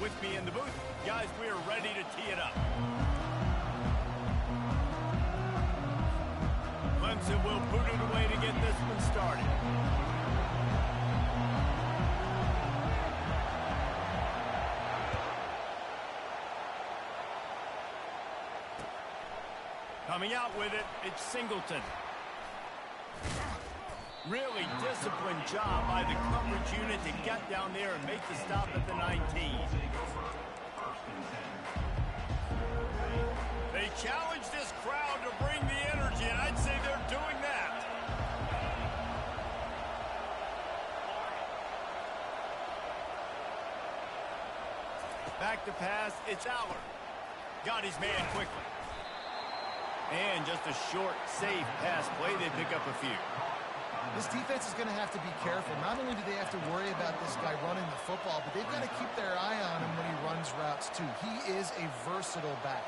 with me in the booth. Guys, we are ready to tee it up. Clemson will boot it away to get this one started. Coming out with it, it's Singleton. Really disciplined job by the coverage unit to get down there and make the stop at the 19. They challenge this crowd to bring the energy, and I'd say they're doing that. Back to pass, it's Allard. Got his man quickly. And just a short, safe pass play, they pick up a few. This defense is going to have to be careful. Not only do they have to worry about this guy running the football, but they've got to keep their eye on him when he runs routes too. He is a versatile back.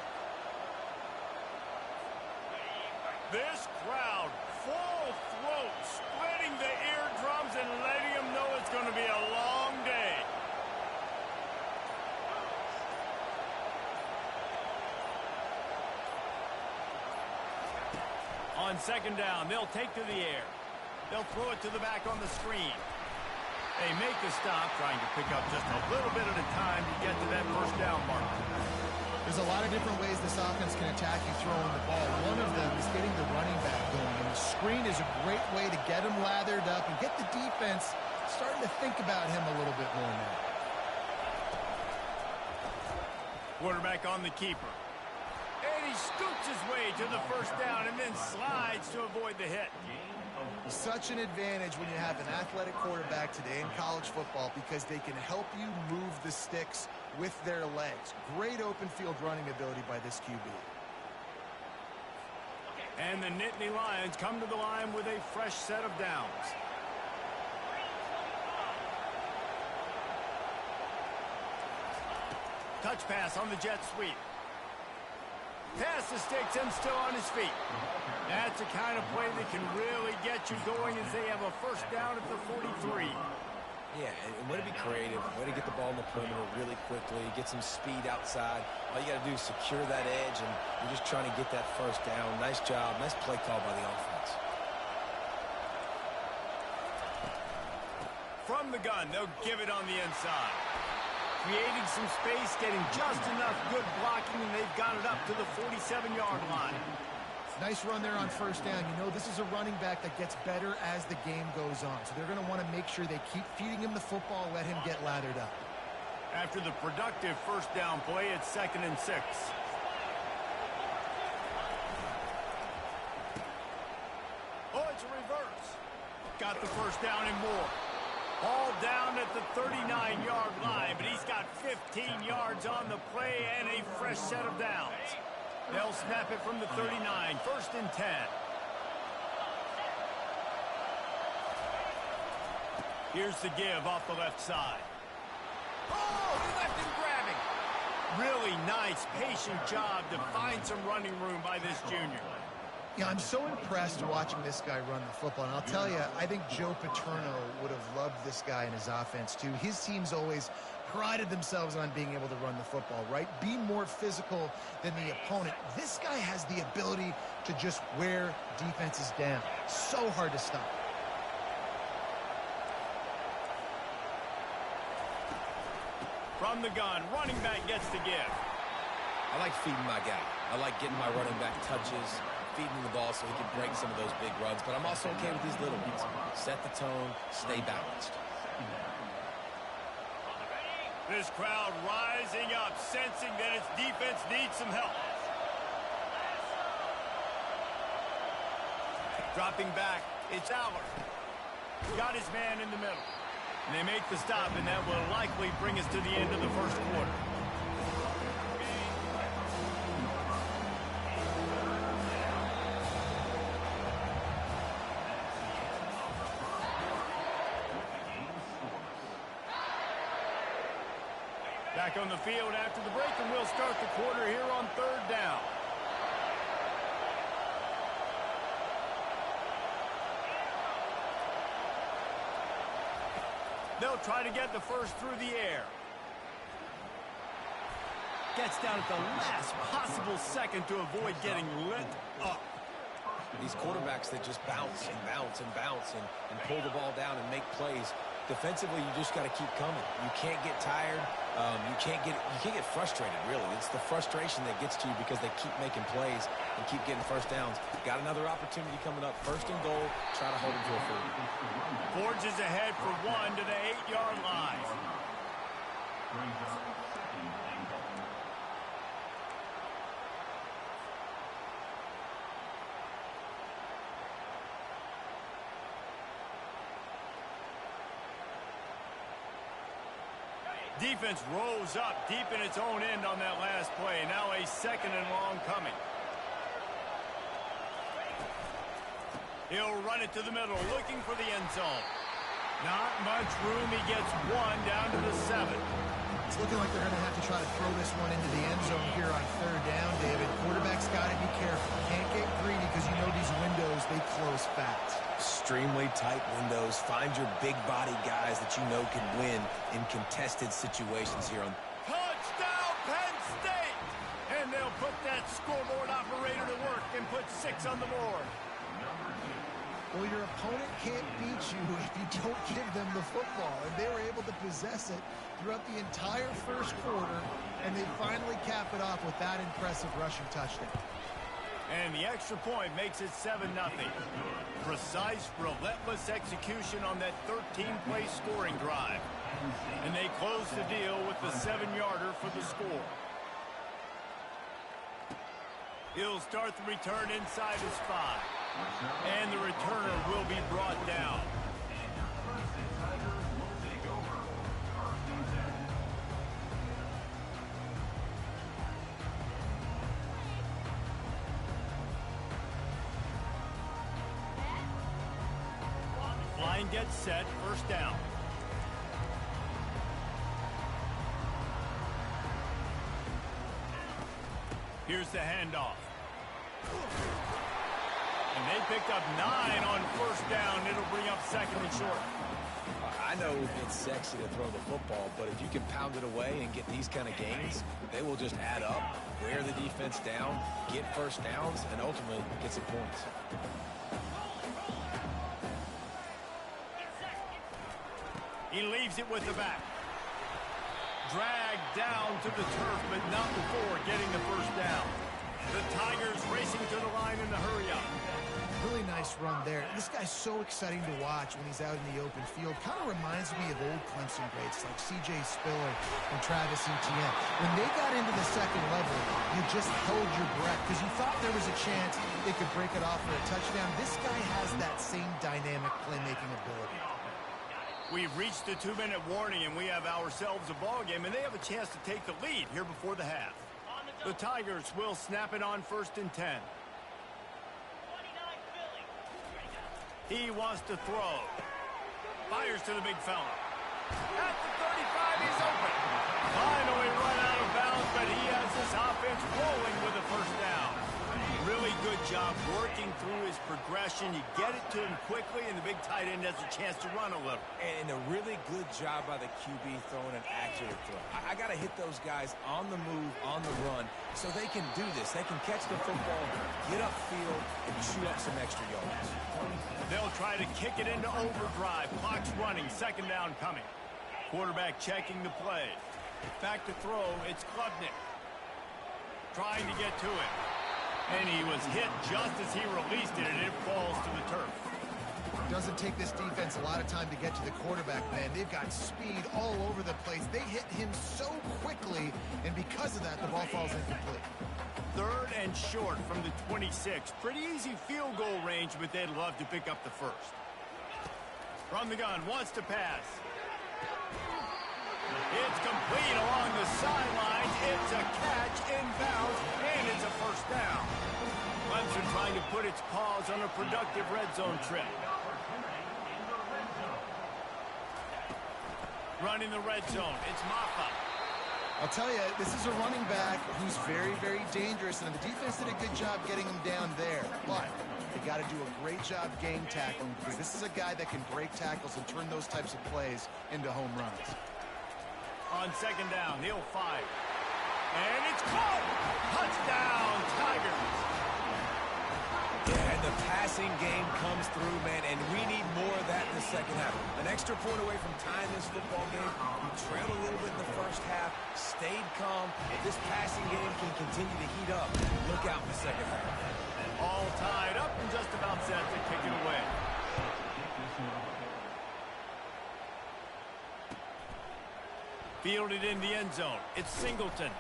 This crowd, full throat, splitting the eardrums and letting them know it's going to be a long day. On second down, they'll take to the air. They'll throw it to the back on the screen. They make the stop, trying to pick up just a little bit at a time to get to that first down mark. There's a lot of different ways this offense can attack you throwing the ball. One of them is getting the running back going. And the screen is a great way to get him lathered up and get the defense starting to think about him a little bit more now. Quarterback on the keeper. And he scoots his way to the first down and then slides to avoid the hit. Such an advantage when you have an athletic quarterback today in college football because they can help you move the sticks with their legs. Great open field running ability by this QB. And the Nittany Lions come to the line with a fresh set of downs. Touch pass on the jet sweep. Past the sticks and still on his feet. That's the kind of play that can really get you going as they have a first down at the 43. Yeah, and way to be creative, way to get the ball in the perimeter really quickly, get some speed outside. All you got to do is secure that edge, and you're just trying to get that first down. Nice job, nice play call by the offense. From the gun, they'll give it on the inside. Creating some space, getting just enough good blocking, and they've got it up to the 47-yard line. Nice run there on first down. You know, this is a running back that gets better as the game goes on. So they're going to want to make sure they keep feeding him the football, let him get lathered up. After the productive first down play, it's 2nd and 6. Oh, it's a reverse. Got the first down and more. All down at the 39-yard line, but he's got 15 yards on the play and a fresh set of downs. They'll snap it from the 39, 1st and 10. Here's the give off the left side. Oh, he left him grabbing. Really nice, patient job to find some running room by this junior. Yeah, I'm so impressed watching this guy run the football. And I'll tell you, I think Joe Paterno would have loved this guy in his offense, too. His teams always prided themselves on being able to run the football, right? Be more physical than the opponent. This guy has the ability to just wear defenses down. So hard to stop. From the gun, running back gets the give. I like feeding my guy. I like getting my running back touches, feeding the ball so he can break some of those big runs. But I'm also okay with these little ones. Set the tone, stay balanced. This crowd rising up, sensing that its defense needs some help. Dropping back, it's Allard. Got his man in the middle. And they make the stop, and that will likely bring us to the end of the first quarter. Back on the field after the break, and we'll start the quarter here on 3rd down. They'll try to get the first through the air. gets down at the last possible second to avoid getting lit up. These quarterbacks that just bounce and bounce and bounce and pull the ball down and make plays. Defensively, you just got to keep coming. You can't get tired. You can't get frustrated, really. It's the frustration that gets to you because they keep making plays and keep getting first downs. Got another opportunity coming up. First and goal. Try to hold them to a field. Forges ahead for 1 to the 8-yard line. Defense rolls up deep in its own end on that last play. Now a 2nd and long coming. He'll run it to the middle, looking for the end zone. Not much room. He gets 1 down to the 7. It's looking like they're going to have to try to throw this one into the end zone here on 3rd down, David. Quarterback's got to be careful. Can't get greedy because you know these windows, they close fast. Extremely tight windows. Find your big body guys that you know can win in contested situations here on. Touchdown, Penn State! And they'll put that scoreboard operator to work and put 6 on the board. Well, your opponent can't beat you if you don't give them the football. And they were able to possess it throughout the entire first quarter, and they finally cap it off with that impressive rushing touchdown. And the extra point makes it 7-0. Precise, relentless execution on that 13-play scoring drive. And they close the deal with the 7-yarder for the score. He'll start the return inside his 5. And the returner will be brought down. Line gets set, 1st down. Here's the handoff. And they picked up 9 on 1st down. It'll bring up 2nd and short. I know it's sexy to throw the football, but if you can pound it away and get these kind of gains, they will just add up, wear the defense down, get first downs, and ultimately get some points. He leaves it with the back. Dragged down to the turf, but not before getting the 1st down. The Tigers racing to the line in the hurry-up. Really nice run there. This guy's so exciting to watch when he's out in the open field. Kind of reminds me of old Clemson greats like C.J. Spiller and Travis Etienne. When they got into the 2nd level, you just held your breath because you thought there was a chance they could break it off for a touchdown. This guy has that same dynamic playmaking ability. We've reached the 2-minute warning, and we have ourselves a ball game, and they have a chance to take the lead here before the half. The Tigers will snap it on 1st and 10. He wants to throw. Fires to the big fella. At the 35, he's open. Finally run out of bounds, but he has this offense rolling with a 1st down. Really good job working through his progression. You get it to him quickly, and the big tight end has a chance to run a little. And a really good job by the QB throwing an accurate throw. I got to hit those guys on the move, on the run, so they can do this. They can catch the football, get upfield, and shoot up some extra yards. They'll try to kick it into overdrive. Clock's running, 2nd down coming. Quarterback checking the play. Back to throw, it's Klubnik. Trying to get to it. And he was hit just as he released it, and it falls to the turf. Doesn't take this defense a lot of time to get to the quarterback, man. They've got speed all over the place. They hit him so quickly, and because of that, the ball falls incomplete. 3rd and short from the 26. Pretty easy field goal range, but they'd love to pick up the 1st. From the gun, wants to pass. It's complete along the sidelines. It's a catch inbounds, and it's a 1st down. Clemson trying to put its paws on a productive red zone trip. Running the red zone, it's Maffa. I'll tell you, this is a running back who's very, very dangerous, and the defense did a good job getting him down there. But they got to do a great job gang tackling, because this is a guy that can break tackles and turn those types of plays into home runs. On 2nd down, he'll fire. And it's caught. Touchdown, Tigers. Yeah, and the passing game comes through, man, and we need more of that in the second half. An extra point away from tying this football game. We trailed a little bit in the first half, stayed calm. If this passing game can continue to heat up, look out in the second half. All tied up and just about set to kick it away. Fielded in the end zone. It's Singleton.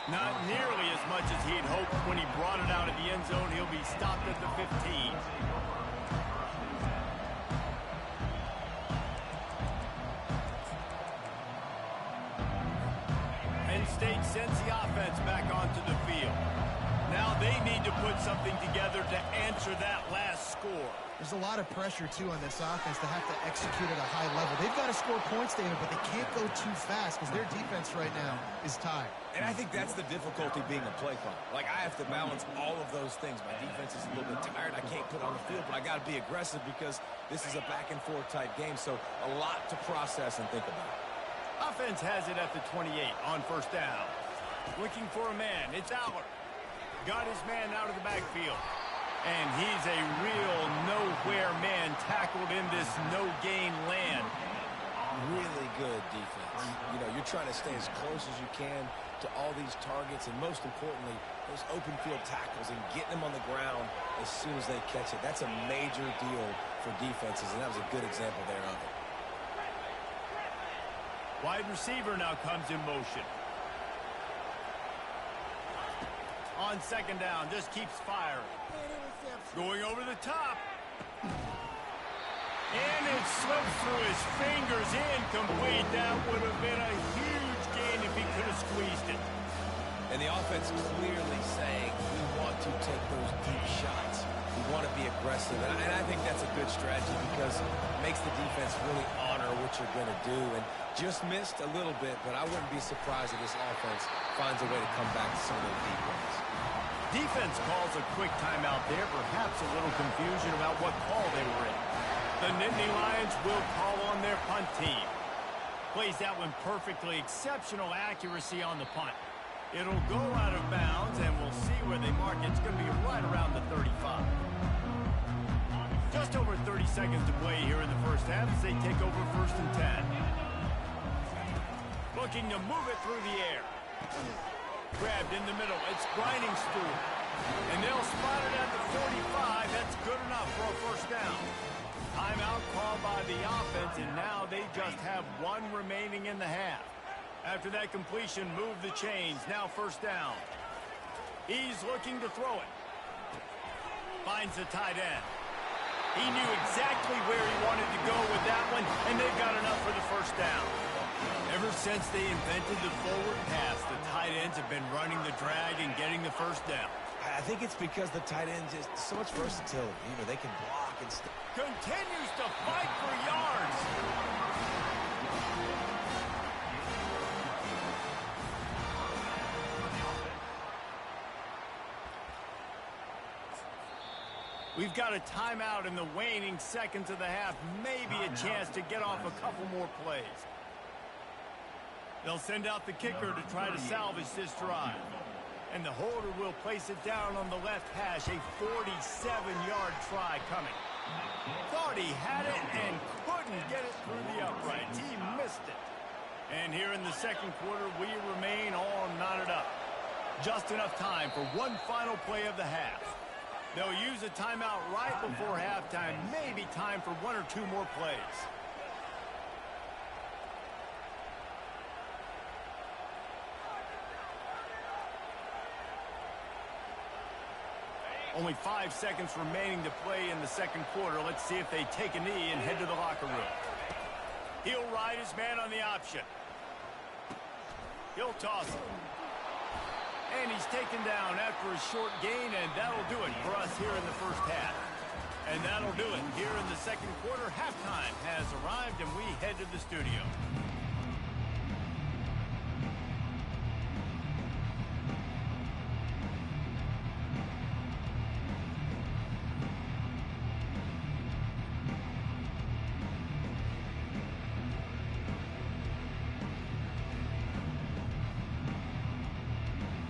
Not nearly as much as he'd hoped when he brought it out of the end zone. He'll be stopped at the 15. Penn State sends the offense back onto the field. Now they need to put something together to answer that last score. There's a lot of pressure, too, on this offense to have to execute at a high level. They've got to score points, David, but they can't go too fast because their defense right now is tired. And I think that's the difficulty being a play caller. Like, I have to balance all of those things. My defense is a little bit tired. I can't put on the field, but I got to be aggressive because this is a back-and-forth type game, so a lot to process and think about. Offense has it at the 28 on first down. Looking for a man. It's Aller. Got his man out of the backfield. And he's a real nowhere man tackled in this no-gain land. Really good defense. You know, you're trying to stay as close as you can to all these targets, and most importantly, those open field tackles and getting them on the ground as soon as they catch it. That's a major deal for defenses, and that was a good example there of it. Wide receiver now comes in motion. On second down, just keeps firing. Going over the top. And it slips through his fingers, incomplete. That would have been a huge gain if he could have squeezed it. And the offense clearly saying, we want to take those deep shots. We want to be aggressive. And I think that's a good strategy because it makes the defense really honor what you're going to do. And just missed a little bit, but I wouldn't be surprised if this offense finds a way to come back to some of those deep ones. Defense calls a quick timeout there, perhaps a little confusion about what call they were in. The Nittany Lions will call on their punt team. Plays that one perfectly, exceptional accuracy on the punt. It'll go out of bounds, and we'll see where they mark it. It's going to be right around the 35. Just over 30 seconds to play here in the first half as they take over first and 10. Looking to move it through the air. Grabbed in the middle. It's Grinding Stool. And they'll spot it at the 45. That's good enough for a first down. Timeout called by the offense, and now they just have one remaining in the half. After that completion, move the chains. Now first down. He's looking to throw it. Finds the tight end. He knew exactly where he wanted to go with that one, and they've got enough for the first down. Ever since they invented the forward pass, the tight ends have been running the drag and getting the first down. I think it's because the tight end just so much versatility. You know, they can block and continues to fight for yards. We've got a timeout in the waning seconds of the half. Maybe a chance to get off a couple more plays. They'll send out the kicker to try to salvage this drive. And the holder will place it down on the left hash. A 47-yard try coming. Thought he had it and couldn't get it through the uprights. He missed it. And here in the second quarter, we remain all knotted up. Just enough time for one final play of the half. They'll use a timeout right before halftime. Maybe time for one or two more plays. Only 5 seconds remaining to play in the second quarter. Let's see if they take a knee and head to the locker room. He'll ride his man on the option. He'll toss it. And he's taken down after a short gain, and that'll do it for us here in the first half. And that'll do it here in the second quarter. Halftime has arrived, and we head to the studio.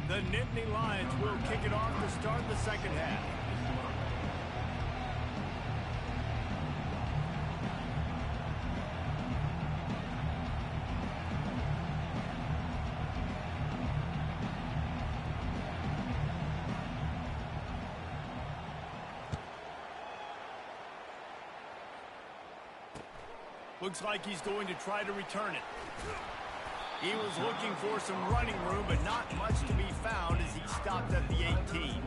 The Nittany Lions will kick it off to start the second half. Looks like he's going to try to return it. He was looking for some running room, but not much to be found as he stopped at the 18.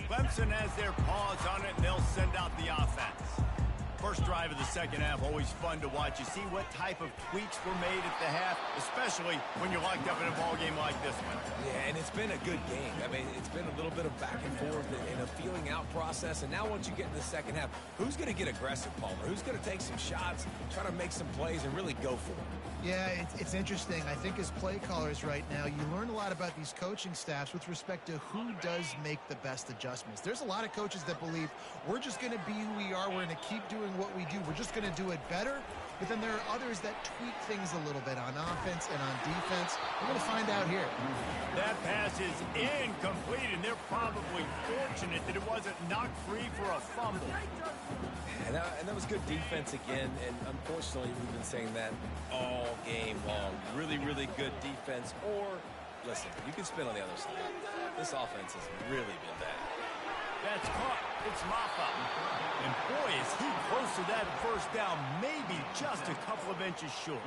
Clemson has their paws on it, and they'll send out the offense. First drive of the second half, always fun to watch. You see what type of tweaks were made at the half, especially when you're locked up in a ball game like this one. Yeah, and it's been a good game. I mean, it's been a little bit of back and forth and a feeling out process. And now once you get in the second half, who's going to get aggressive, Palmer? Who's going to take some shots, try to make some plays, and really go for it? Yeah, it's interesting. I think as play callers right now, you learn a lot about these coaching staffs with respect to who does make the best adjustments. There's a lot of coaches that believe we're just going to be who we are. We're going to keep doing what we do. We're just going to do it better. But then there are others that tweak things a little bit on offense and on defense. We're going to find out here. That pass is incomplete, and they're probably fortunate that it wasn't knocked free for a fumble. And that was good defense again, and unfortunately we've been saying that all game long. Really, really good defense. Or, listen, you can spin on the other side. This offense has really been bad. That's caught. It's Maffa. And boy, is he close to that first down, maybe just a couple of inches short.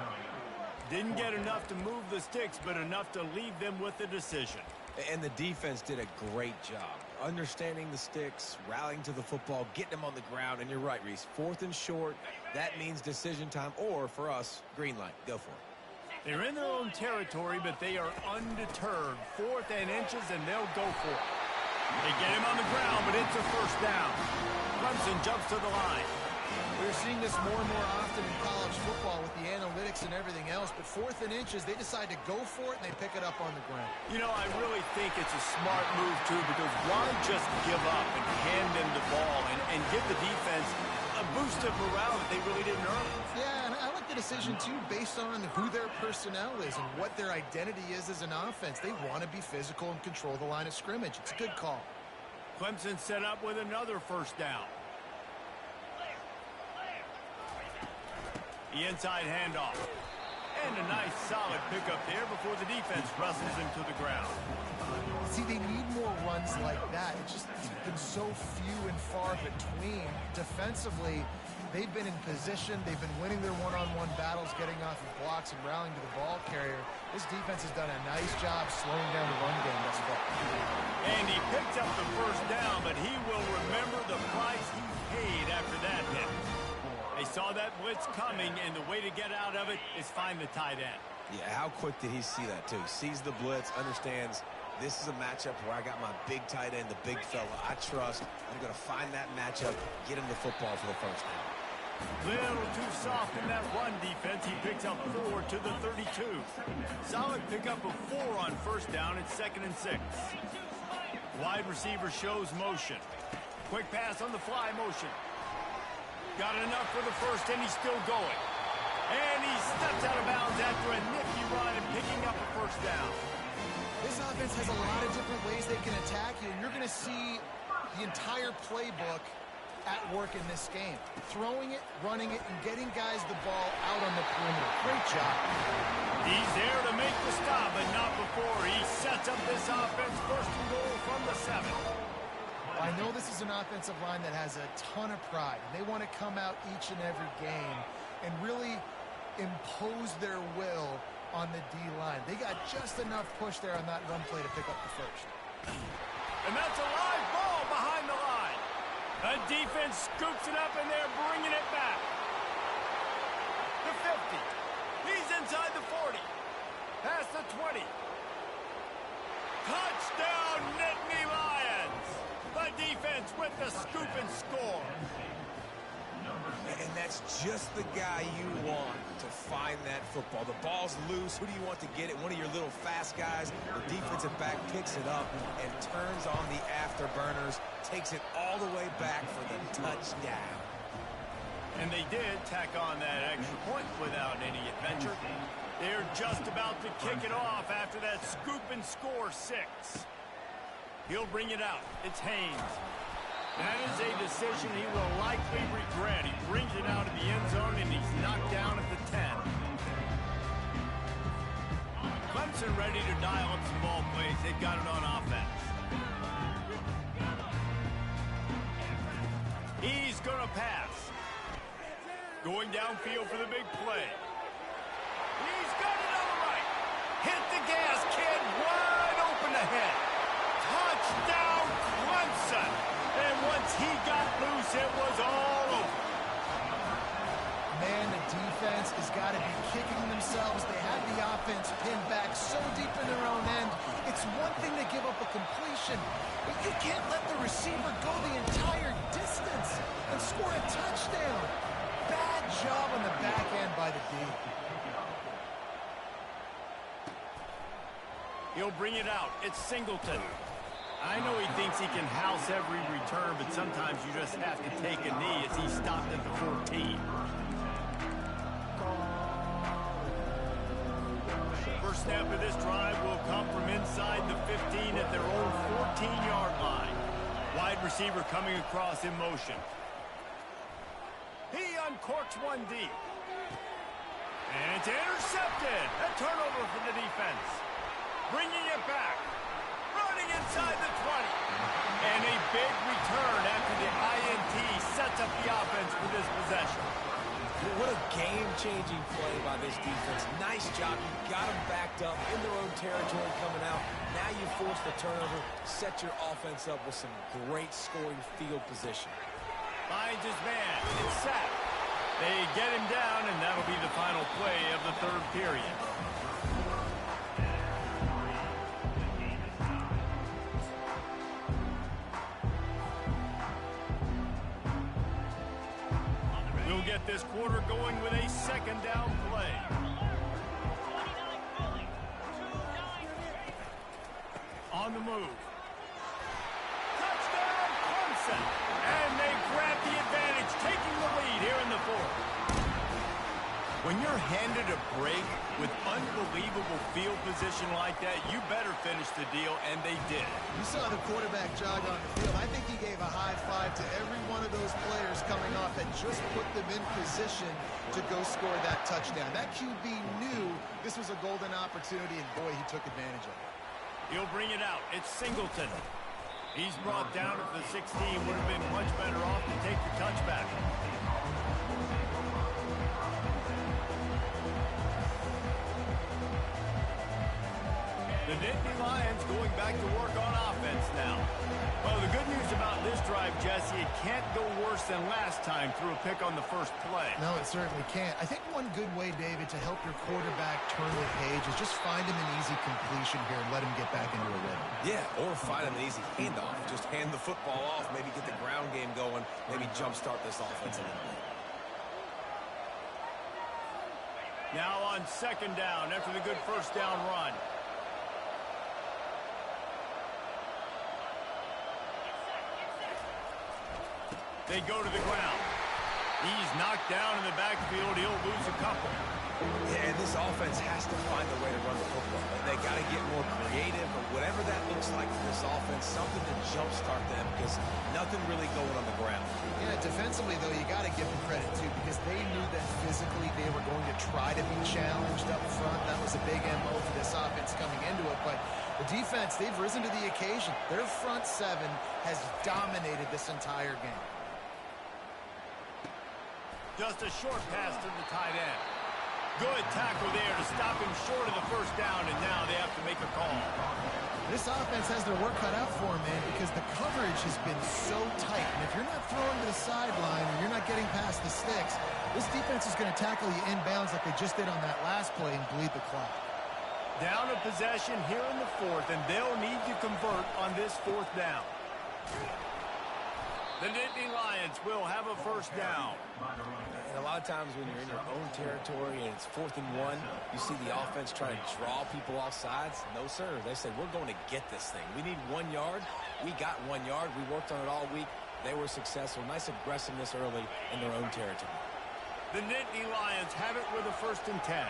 Didn't get enough to move the sticks, but enough to leave them with the decision. And the defense did a great job. Understanding the sticks, rallying to the football, getting them on the ground. And you're right, Reese. 4th and short, that means decision time. Or, for us, green light. Go for it. They're in their own territory, but they are undeterred. 4th and inches, and they'll go for it. They get him on the ground, but it's a first down. Clemson jumps to the line. We're seeing this more and more often in college football with the analytics and everything else, but 4th and inches, they decide to go for it, and they pick it up on the ground. You know, I really think it's a smart move, too, because why just give up and hand them the ball and give the defense a boost of morale that they really didn't earn? Yeah, and I like the decision, too, based on who their personnel is and what their identity is as an offense. They want to be physical and control the line of scrimmage. It's a good call. Clemson set up with another first down. The inside handoff. And a nice solid pickup there before the defense wrestles him to the ground. See, they need more runs like that. It's been so few and far between. Defensively, they've been in position. They've been winning their one-on-one battles, getting off of blocks and rallying to the ball carrier. This defense has done a nice job slowing down the run game thus far. And he picked up the first down, but he will remember the price he paid after that hit. They saw that blitz coming, and the way to get out of it is find the tight end. Yeah, how quick did he see that, too? Sees the blitz, understands this is a matchup where I got my big tight end, the big fella I trust. I'm going to find that matchup, get him the football for the first down. Little too soft in that run defense. He picks up 4 to the 32. Solid pickup of 4 on first down. It's 2nd and 6. Wide receiver shows motion. Quick pass on the fly motion. Got enough for the first, and he's still going. And he steps out of bounds after a nifty run and picking up a first down. This offense has a lot of different ways they can attack you, and you're going to see the entire playbook at work in this game. Throwing it, running it, and getting guys the ball out on the perimeter. Great job. He's there to make the stop, but not before. He sets up this offense, first and goal from the 7. I know this is an offensive line that has a ton of pride. They want to come out each and every game and really impose their will on the D-line. They got just enough push there on that run play to pick up the first. And that's a live ball behind the line. The defense scoops it up, and they're bringing it back. The 50. He's inside the 40. Past the 20. Touchdown, Nittany Lions. The defense with the scoop and score. And that's just the guy you want to find that football. The ball's loose. Who do you want to get it? One of your little fast guys. The defensive back picks it up and turns on the afterburners, takes it all the way back for the touchdown. And they did tack on that extra point without any adventure. They're just about to kick it off after that scoop and score 6. He'll bring it out. It's Haynes. That is a decision he will likely regret. He brings it out of the end zone, and he's knocked down at the 10. Clemson ready to dial up some ball plays. They've got it on offense. He's going to pass. Going downfield for the big play. He's got it on the right. Hit the gas, kid. Wide open ahead. Touchdown, Clemson. And once he got loose, it was all over. Man, the defense has got to be kicking themselves. They had the offense pinned back so deep in their own end. It's one thing to give up a completion, but you can't let the receiver go the entire distance and score a touchdown. Bad job on the back end by the D. He'll bring it out. It's Singleton. I know he thinks he can house every return, but sometimes you just have to take a knee as he stopped at the 14. First snap of this drive will come from inside the 15 at their own 14-yard line. Wide receiver coming across in motion. He uncorks one deep. And it's intercepted. A turnover for the defense. Bringing it back. Running inside the 20. And a big return after the INT sets up the offense for this possession. What a game-changing play by this defense. Nice job. You got them backed up in their own territory coming out. Now you force the turnover, set your offense up with some great scoring field position. Finds his man. It's sacked. They get him down, and that'll be the final play of the third period. We'll get this quarter going with a second down play. On the move. Touchdown, Clemson. And they grab the advantage, taking the lead here in the fourth. When you're handed a break with unbelievable field position like that, you better finish the deal, and they did. You saw the quarterback jog on the field. I think he gave a high five to every one of those players coming off that just put them in position to go score that touchdown. That QB knew this was a golden opportunity, and boy, he took advantage of it. He'll bring it out. It's Singleton. He's brought down at the 16. Would have been much better off to take the touchback. The Nittany Lions going back to work on offense now. Well, the good news about this drive, Jesse, it can't go worse than last time through a pick on the first play. No, it certainly can't. I think one good way, David, to help your quarterback turn the page is just find him an easy completion here and let him get back into a rhythm. Yeah, or find him an easy handoff. Just hand the football off, maybe get the ground game going, maybe jumpstart this offense a little bit. Now on second down after the good first down run. They go to the ground. He's knocked down in the backfield. He'll lose a couple. Yeah, and this offense has to find a way to run the football. They got to get more creative, but whatever that looks like for this offense, something to jumpstart them because nothing really going on the ground. Yeah, defensively, though, you got to give them credit, too, because they knew that physically they were going to try to be challenged up front. That was a big MO for this offense coming into it, but the defense, they've risen to the occasion. Their front seven has dominated this entire game. Just a short pass to the tight end. Good tackle there to stop him short of the first down, and now they have to make a call. This offense has their work cut out for them, man, because the coverage has been so tight. And if you're not throwing to the sideline or you're not getting past the sticks, this defense is going to tackle you inbounds like they just did on that last play and bleed the clock. Down a possession here in the fourth, and they'll need to convert on this fourth down. The Nittany Lions will have a first down. And a lot of times when you're in your own territory and it's 4th and 1, you see the offense try to draw people off sides. No, sir. They say, we're going to get this thing. We need 1 yard. We got 1 yard. We worked on it all week. They were successful. Nice aggressiveness early in their own territory. The Nittany Lions have it with a 1st and 10.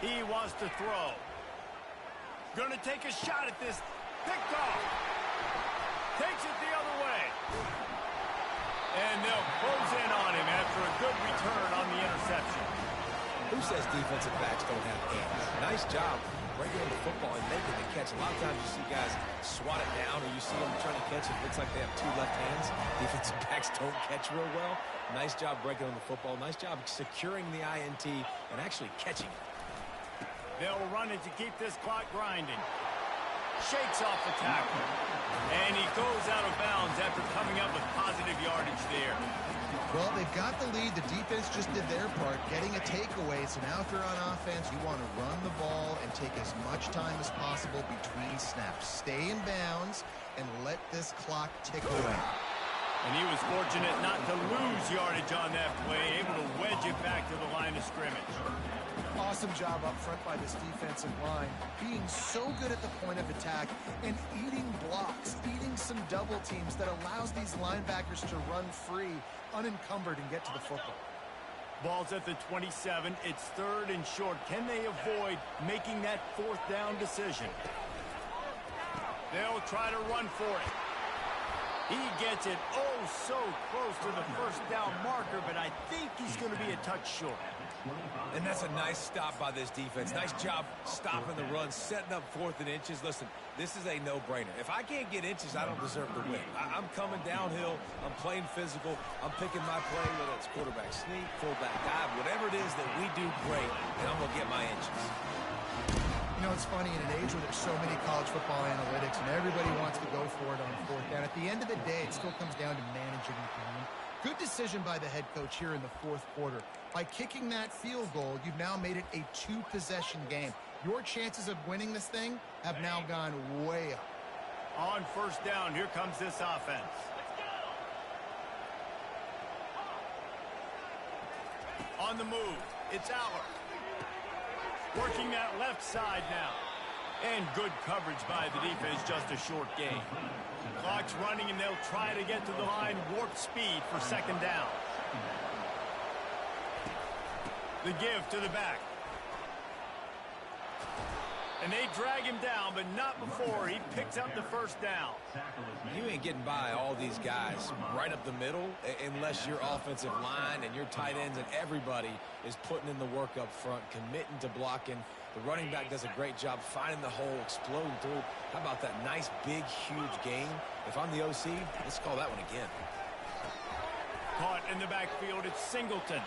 He wants to throw. Gonna take a shot at this. Picked off. Takes it the other way. And they'll close in on him after a good return on the interception. Who says defensive backs don't have hands? Nice job breaking the football and making the catch. A lot of times you see guys swat it down or you see them trying to catch it. It looks like they have 2 left hands. Defensive backs don't catch real well. Nice job breaking on the football. Nice job securing the INT and actually catching it. They'll run it to keep this clock grinding. Shakes off the tackle. And he goes out of bounds after coming up with positive yardage there. Well, they've got the lead. The defense just did their part, getting a takeaway. So now if you're on offense, you want to run the ball and take as much time as possible between snaps. Stay in bounds and let this clock tick away. And he was fortunate not to lose yardage on that play, able to wedge it back to the line of scrimmage. Awesome job up front by this defensive line, being so good at the point of attack and eating blocks, eating some double teams that allows these linebackers to run free, unencumbered, and get to the football. Ball's at the 27. It's 3rd and short. Can they avoid making that 4th down decision? They'll try to run for it. He gets it so close to the 1st down marker, but I think he's going to be a touch short. And that's a nice stop by this defense. Nice job stopping the run, setting up 4th and inches. Listen, this is a no-brainer. If I can't get inches, I don't deserve to win. I'm coming downhill. I'm playing physical. I'm picking my play, whether it's quarterback sneak, fullback dive, whatever it is that we do great, and I'm going to get my inches. You know, it's funny, in an age where there's so many college football analytics and everybody wants to go for it on 4th down, at the end of the day, it still comes down to managing the game. Good decision by the head coach here in the 4th quarter. By kicking that field goal, you've now made it a 2-possession game. Your chances of winning this thing have now gone way up. On 1st down, here comes this offense. On the move, it's Aller. Working that left side now. And good coverage by the defense, just a short gain. Clock's running, and they'll try to get to the line, warp speed for 2nd down. The give to the back. And they drag him down, but not before he picks up the 1st down. You ain't getting by all these guys right up the middle unless your offensive line and your tight ends and everybody is putting in the work up front, committing to blocking. The running back does a great job finding the hole, exploding through. How about that nice, big, huge gain? If I'm the OC, let's call that one again. Caught in the backfield, it's Singleton.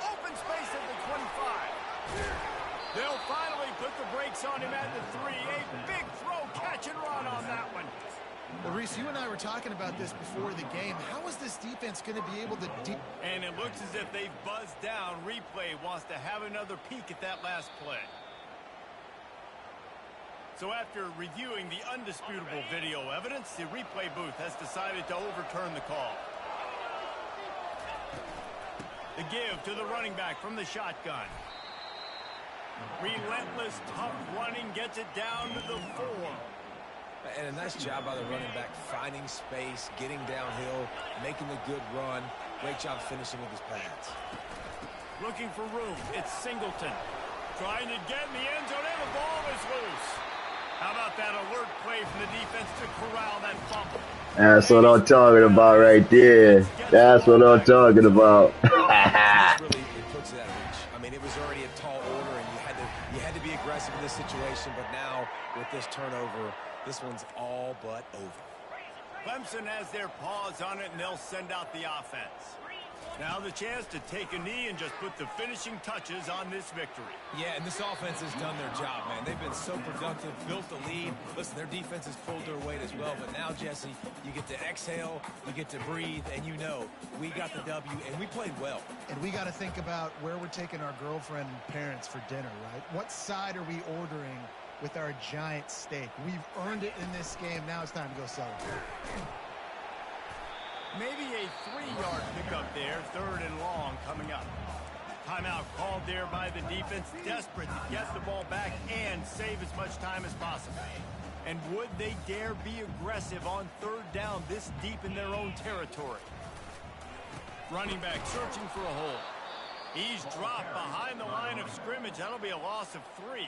Open space at the 25. They'll finally put the brakes on him at the 3. A big throw, catch and run on that one. Well, Reese, you and I were talking about this before the game. How is this defense going to be able to... And it looks as if they've buzzed down. Replay wants to have another peek at that last play. So after reviewing the undisputable video evidence, the replay booth has decided to overturn the call. The give to the running back from the shotgun. Relentless, tough running, gets it down to the 4. And a nice job by the running back, finding space, getting downhill, making the good run. Great job finishing with his pads. Looking for room, it's Singleton. Trying to get in the end zone, and the ball is loose. How about that alert play from the defense to corral that fumble? That's what I'm talking about right there. That's what I'm talking about. Really, it puts it out of reach. I mean, it was already a tall order, and you had to be aggressive in this situation. But now, with this turnover, this one's all but over. Clemson has their paws on it, and they'll send out the offense. Now the chance to take a knee and just put the finishing touches on this victory. Yeah, and this offense has done their job, man. They've been so productive, built the lead. Listen, their defense has pulled their weight as well. But now, Jesse, you get to exhale, you get to breathe, and you know we got the W, and we played well. And we got to think about where we're taking our girlfriend and parents for dinner, right? What side are we ordering with our giant steak. We've earned it in this game. Now it's time to go celebrate. Maybe a 3-yard pickup there, 3rd and long coming up. Timeout called there by the defense, desperate to get the ball back and save as much time as possible. And would they dare be aggressive on 3rd down this deep in their own territory? Running back searching for a hole. He's dropped behind the line of scrimmage. That'll be a loss of 3.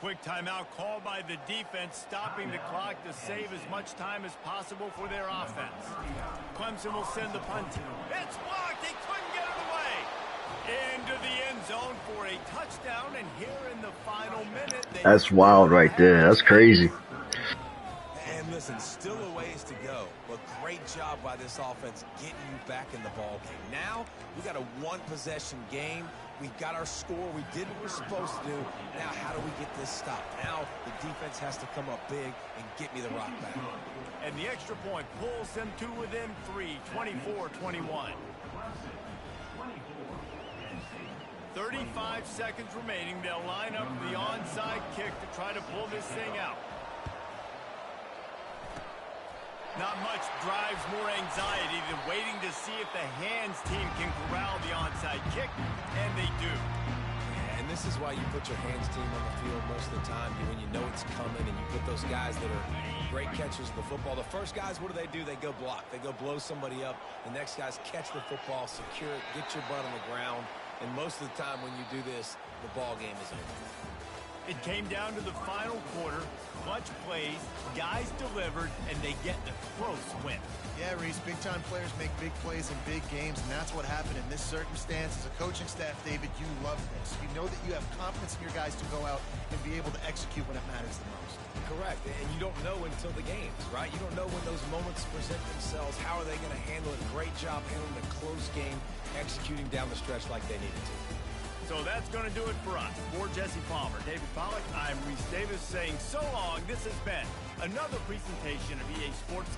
Quick timeout called by the defense, stopping the clock to save as much time as possible for their offense. Clemson will send the punt. It's blocked. He couldn't get it away. Into the end zone for a touchdown, and here in the final minute. That's wild right there. That's crazy. And listen, still a ways to go, but great job by this offense getting you back in the ball game. Now, we got a 1-possession game. We got our score. We did what we're supposed to do. Now, how do we get this stopped? Now, the defense has to come up big and get me the rock back. And the extra point pulls them to within 3, 24-21. 35 seconds remaining. They'll line up the onside kick to try to pull this thing out. Not much drives more anxiety than waiting to see if the hands team can corral the onside kick, and they do. And this is why you put your hands team on the field most of the time, when you know it's coming, and you put those guys that are great catchers of the football. The first guys, what do? They go block. They go blow somebody up. The next guys catch the football, secure it, get your butt on the ground. And most of the time when you do this, the ball game is over. It came down to the final quarter. Clutch plays, guys delivered, and they get a close win. Yeah, Reese, big-time players make big plays in big games, and that's what happened in this circumstance. As a coaching staff, David, you love this. You know that you have confidence in your guys to go out and be able to execute when it matters the most. Correct, and you don't know until the games, right? You don't know when those moments present themselves. How are they going to handle it? Great job handling a close game, executing down the stretch like they needed to. So that's going to do it for us. For Jesse Palmer, David Pollack, I'm Reese Davis saying so long. This has been another presentation of EA Sports